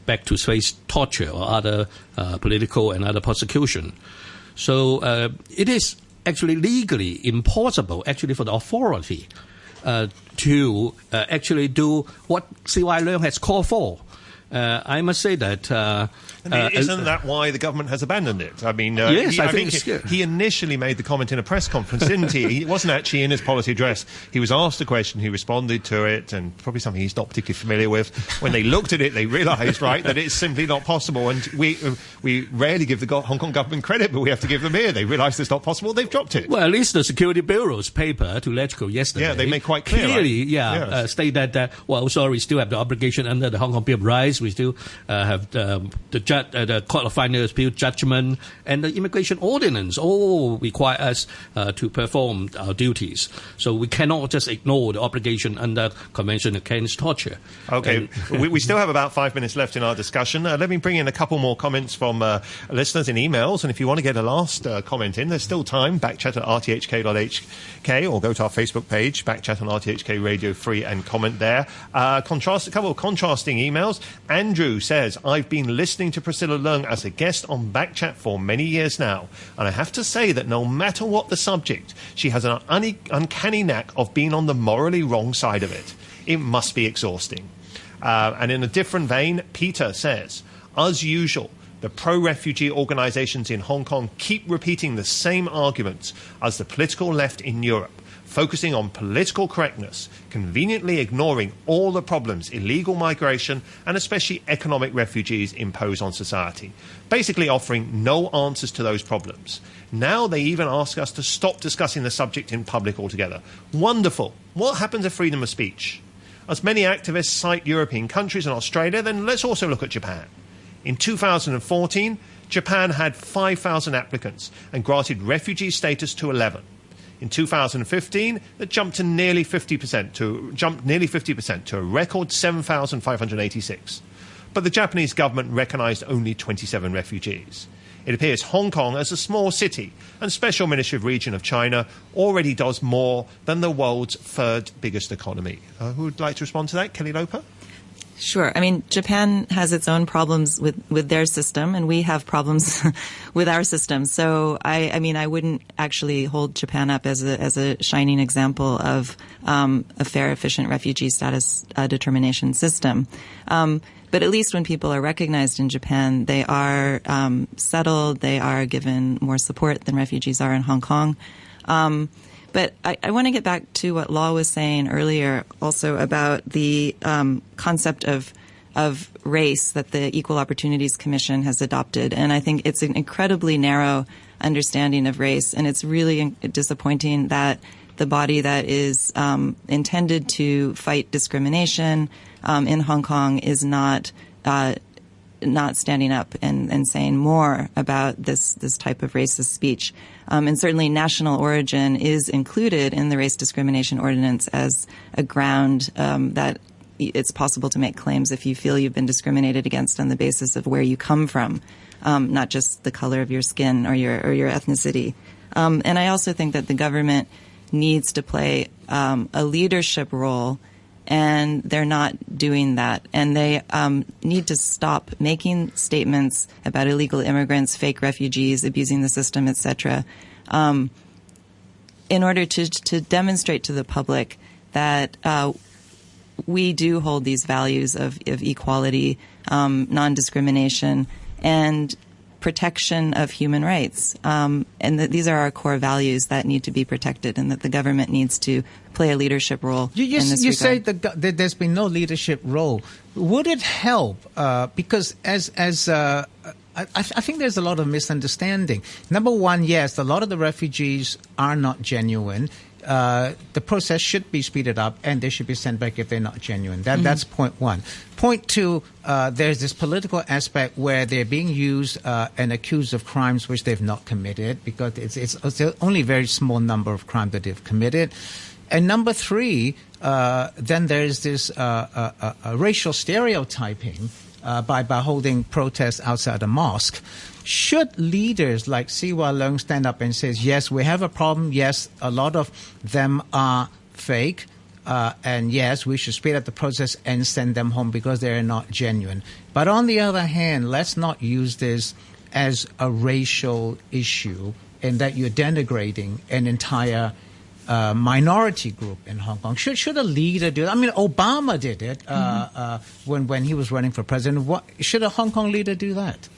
back to face torture or other political and other persecution. So it is actually legally impossible actually for the authority to actually do what CY Leung has called for. I must say that... isn't that why the government has abandoned it? I mean, yes, I think he initially made the comment in a press conference, didn't he? He wasn't actually in his policy address. He was asked a question, he responded to it, and probably something he's not particularly familiar with. When they looked at it, they realised, right, that it's simply not possible. And we rarely give the Hong Kong government credit, but we have to give them here. They realised it's not possible, they've dropped it. Well, at least the Security Bureau's paper to LegCo yesterday... Yeah, they made quite clear, clearly, right? State that, we still have the obligation under the Hong Kong Bill of Rights. We still have the Court of Final Appeal judgment and the immigration ordinance all require us to perform our duties. So we cannot just ignore the obligation under Convention Against Torture. Okay, we still have about 5 minutes left in our discussion. Let me bring in a couple more comments from listeners in emails, and if you want to get a last comment in, there's still time. Backchat at rthk.hk or go to our Facebook page, Backchat on RTHK Radio 3, and comment there. A couple of contrasting emails. Andrew says, I've been listening to Priscilla Leung as a guest on Backchat for many years now, and I have to say that no matter what the subject, she has an uncanny knack of being on the morally wrong side of it. It must be exhausting. And in a different vein, Peter says, as usual, the pro-refugee organisations in Hong Kong keep repeating the same arguments as the political left in Europe, focusing on political correctness, conveniently ignoring all the problems illegal migration and especially economic refugees impose on society, basically offering no answers to those problems. Now they even ask us to stop discussing the subject in public altogether. Wonderful. What happened to freedom of speech? As many activists cite European countries and Australia, then let's also look at Japan. In 2014, Japan had 5,000 applicants and granted refugee status to 11. In 2015, it jumped nearly 50% to a record 7,586. But the Japanese government recognised only 27 refugees. It appears Hong Kong, as a small city and special administrative region of China, already does more than the world's third biggest economy. Who would like to respond to that? Kelly Loper? Sure. I mean, Japan has its own problems with their system, and we have problems with our system. So, I mean, I wouldn't actually hold Japan up as a shining example of a fair, efficient refugee status determination system. But at least when people are recognized in Japan, they are settled, they are given more support than refugees are in Hong Kong. But I want to get back to what Law was saying earlier also about the concept of race that the Equal Opportunities Commission has adopted. And I think it's an incredibly narrow understanding of race. And it's really disappointing that the body that is intended to fight discrimination in Hong Kong is not standing up and saying more about this type of racist speech. And certainly national origin is included in the race discrimination ordinance as a ground that it's possible to make claims if you feel you've been discriminated against on the basis of where you come from, not just the color of your skin or your ethnicity. And I also think that the government needs to play a leadership role, and they're not doing that. And they need to stop making statements about illegal immigrants, fake refugees, abusing the system, etc., in order to demonstrate to the public that we do hold these values of equality, non-discrimination, and protection of human rights, and that these are our core values that need to be protected, and that the government needs to play a leadership role in this regard. You say that there's been no leadership role. Would it help? Because I think there's a lot of misunderstanding. Number one, yes, a lot of the refugees are not genuine. The process should be speeded up, and they should be sent back if they're not genuine. That's point one. Point two, there's this political aspect where they're being used and accused of crimes which they've not committed, because it's only a very small number of crimes that they've committed. And number three, then there's this racial stereotyping by holding protests outside the mosque. Should leaders like Siwa Leung stand up and say, yes, we have a problem, yes, a lot of them are fake, and yes, we should speed up the process and send them home because they are not genuine. But on the other hand, let's not use this as a racial issue in that you're denigrating an entire minority group in Hong Kong. Should a leader do that? I mean, Obama did it when he was running for president. Should a Hong Kong leader do that?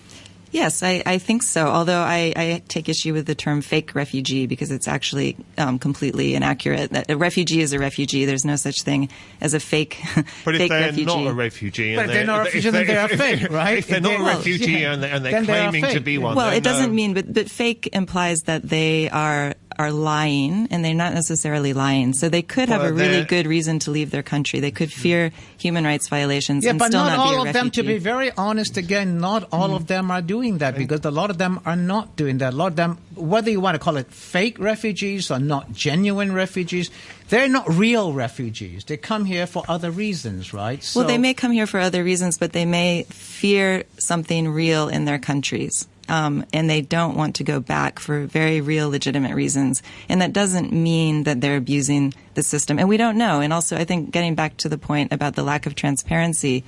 Yes, I think so. Although I take issue with the term fake refugee because it's actually completely inaccurate. A refugee is a refugee. There's no such thing as a fake refugee. But if they're not a refugee, but they're not a refugee, then they are fake, right? If they're not a refugee and they're claiming to be one, well, it doesn't mean. But fake implies that they are lying, and they're not necessarily lying. So they could have a really good reason to leave their country. They could fear human rights violations and still not be a refugee. But not all of them, to be very honest again, not all of them are doing that, because a lot of them are not doing that. A lot of them, whether you want to call it fake refugees or not genuine refugees, they're not real refugees. They come here for other reasons, right? Well, they may come here for other reasons, but they may fear something real in their countries. And they don't want to go back for very real, legitimate reasons. And that doesn't mean that they're abusing the system. And we don't know. And also, I think getting back to the point about the lack of transparency,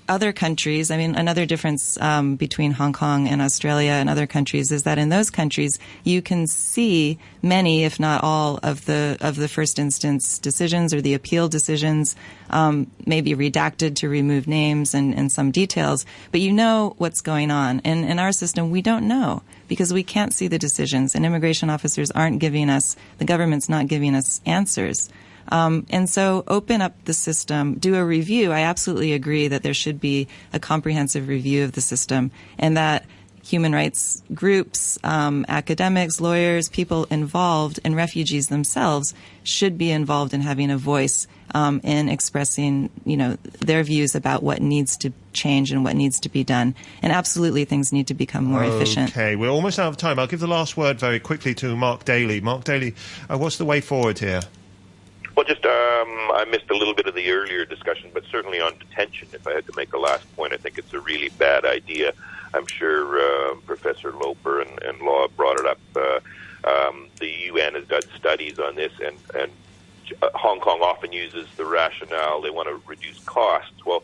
other countries, I mean, another difference between Hong Kong and Australia and other countries is that in those countries you can see many, if not all, of the first instance decisions or the appeal decisions, maybe redacted to remove names and some details, but you know what's going on. And in our system, we don't know because we can't see the decisions, and immigration officers aren't giving us, the government's not giving us answers. And so open up the system, do a review. I absolutely agree that there should be a comprehensive review of the system, and that human rights groups, academics, lawyers, people involved, and refugees themselves should be involved in having a voice in expressing, their views about what needs to change and what needs to be done. And absolutely, things need to become more efficient. Okay, we're almost out of time. I'll give the last word very quickly to Mark Daly. Mark Daly, what's the way forward here? Well, just I missed a little bit of the earlier discussion, but certainly on detention, if I had to make a last point, I think it's a really bad idea. I'm sure Professor Loper and Law brought it up. The UN has done studies on this, and Hong Kong often uses the rationale they want to reduce costs. Well,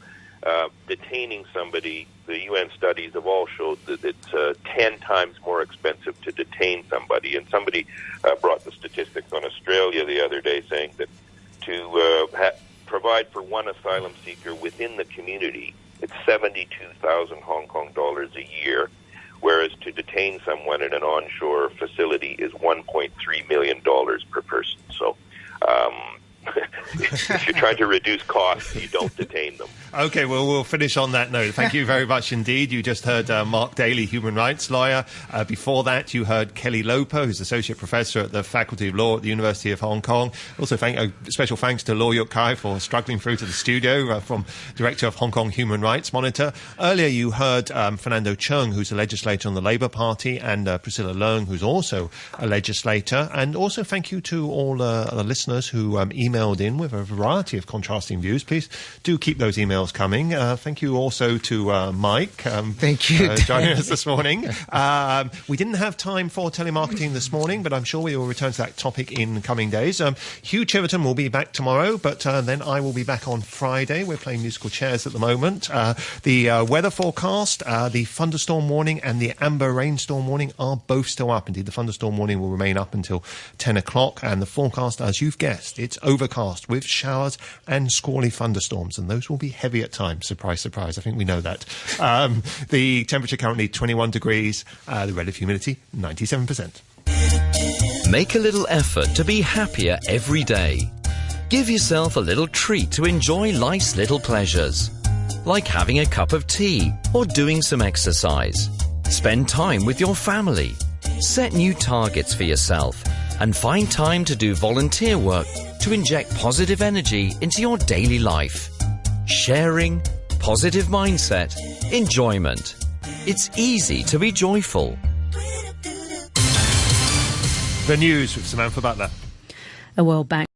detaining somebody, the UN studies have all showed that it's 10 times more expensive to detain somebody. And somebody brought the statistics on Australia the other day saying that to provide for one asylum seeker within the community, it's 72,000 Hong Kong dollars a year, whereas to detain someone in an onshore facility is $1.3 million per person. So if you're trying to reduce costs, you don't detain them. Okay, well, we'll finish on that note. Thank you very much indeed. You just heard Mark Daly, human rights lawyer. Before that, you heard Kelly Loper, who's Associate Professor at the Faculty of Law at the University of Hong Kong. Also, special thanks to Law Yuk Kai for struggling through to the studio, from Director of Hong Kong Human Rights Monitor. Earlier, you heard Fernando Cheung, who's a legislator on the Labour Party, and Priscilla Leung, who's also a legislator. And also, thank you to all the listeners who emailed in with a variety of contrasting views. Please do keep those emails coming. Thank you also to Mike. Thank you. Joining us this morning. We didn't have time for telemarketing this morning, but I'm sure we will return to that topic in coming days. Hugh Chiverton will be back tomorrow, but then I will be back on Friday. We're playing musical chairs at the moment. The weather forecast, the thunderstorm warning and the amber rainstorm warning are both still up. Indeed, the thunderstorm warning will remain up until 10 o'clock, and the forecast, as you've guessed, it's overcast with showers and squally thunderstorms, and those will be heavy at times. Surprise, surprise. I think we know that. The temperature currently 21 degrees, the relative humidity 97%. Make a little effort to be happier every day. Give yourself a little treat to enjoy life's little pleasures, like having a cup of tea or doing some exercise. Spend time with your family. Set new targets for yourself and find time to do volunteer work to inject positive energy into your daily life. Sharing, positive mindset, enjoyment. It's easy to be joyful. The news with Samantha Butler. A World Bank